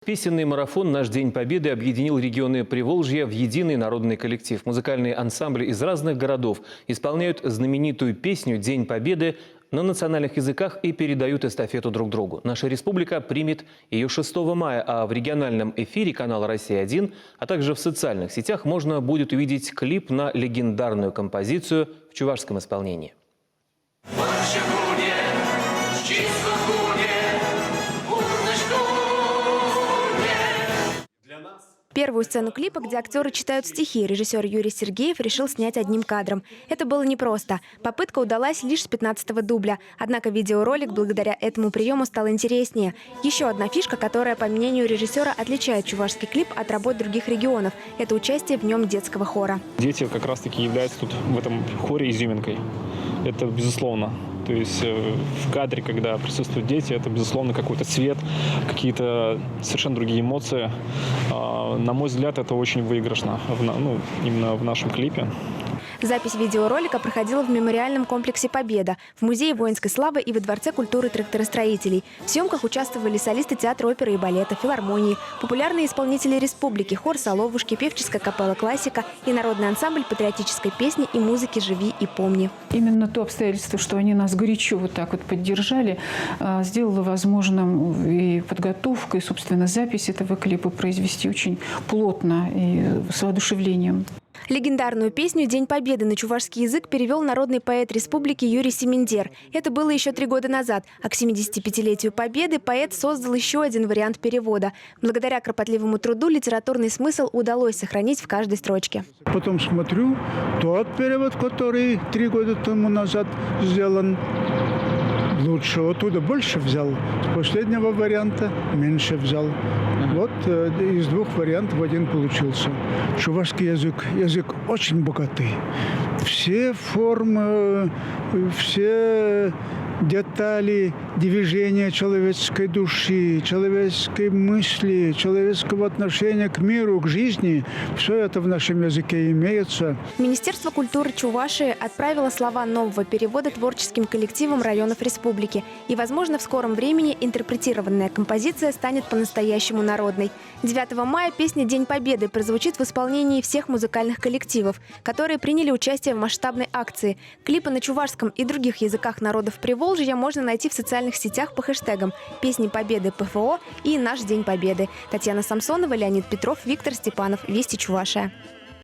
Песенный марафон «Наш День Победы» объединил регионы Приволжья в единый народный коллектив. Музыкальные ансамбли из разных городов исполняют знаменитую песню «День Победы» на национальных языках и передают эстафету друг другу. Наша республика примет ее 6 мая, а в региональном эфире канала «Россия-1», а также в социальных сетях можно будет увидеть клип на легендарную композицию в чувашском исполнении. Первую сцену клипа, где актеры читают стихи, режиссер Юрий Сергеев решил снять одним кадром. Это было непросто. Попытка удалась лишь с 15-го дубля. Однако видеоролик благодаря этому приему стал интереснее. Еще одна фишка, которая, по мнению режиссера, отличает чувашский клип от работ других регионов – это участие в нем детского хора. Дети как раз-таки являются тут в этом хоре изюминкой. Это безусловно. То есть в кадре, когда присутствуют дети, это, безусловно, какой-то цвет, какие-то совершенно другие эмоции. На мой взгляд, это очень выигрышно именно в нашем клипе. Запись видеоролика проходила в мемориальном комплексе «Победа», в Музее воинской славы и во Дворце культуры тракторостроителей. В съемках участвовали солисты театра оперы и балета, филармонии, популярные исполнители республики, хор «Соловушки», певческая капелла «Классика» и народный ансамбль патриотической песни и музыки «Живи и помни». Именно то обстоятельство, что они нас горячо вот так вот поддержали, сделало возможным и подготовку, и, собственно, запись этого клипа произвести очень плотно и с воодушевлением. Легендарную песню «День Победы» на чувашский язык перевел народный поэт республики Юрий Семендер. Это было еще 3 года назад, а к 75-летию Победы поэт создал еще один вариант перевода. Благодаря кропотливому труду литературный смысл удалось сохранить в каждой строчке. Потом смотрю, тот перевод, который 3 года тому назад сделан, лучше оттуда больше взял, с последнего варианта меньше взял. Вот из 2 вариантов один получился. Чувашский язык очень богатый. Все формы, все детали движения человеческой души, человеческой мысли, человеческого отношения к миру, к жизни. Все это в нашем языке имеется. Министерство культуры Чувашии отправило слова нового перевода творческим коллективам районов республики. И, возможно, в скором времени интерпретированная композиция станет по-настоящему народной. 9 мая песня «День Победы» прозвучит в исполнении всех музыкальных коллективов, которые приняли участие в масштабной акции. Клипы на чувашском и других языках народов Приволжья можно найти в социальных сетях по хэштегам «Песни Победы ПФО» и «Наш День Победы». Татьяна Самсонова, Леонид Петров, Виктор Степанов. Вести Чувашия.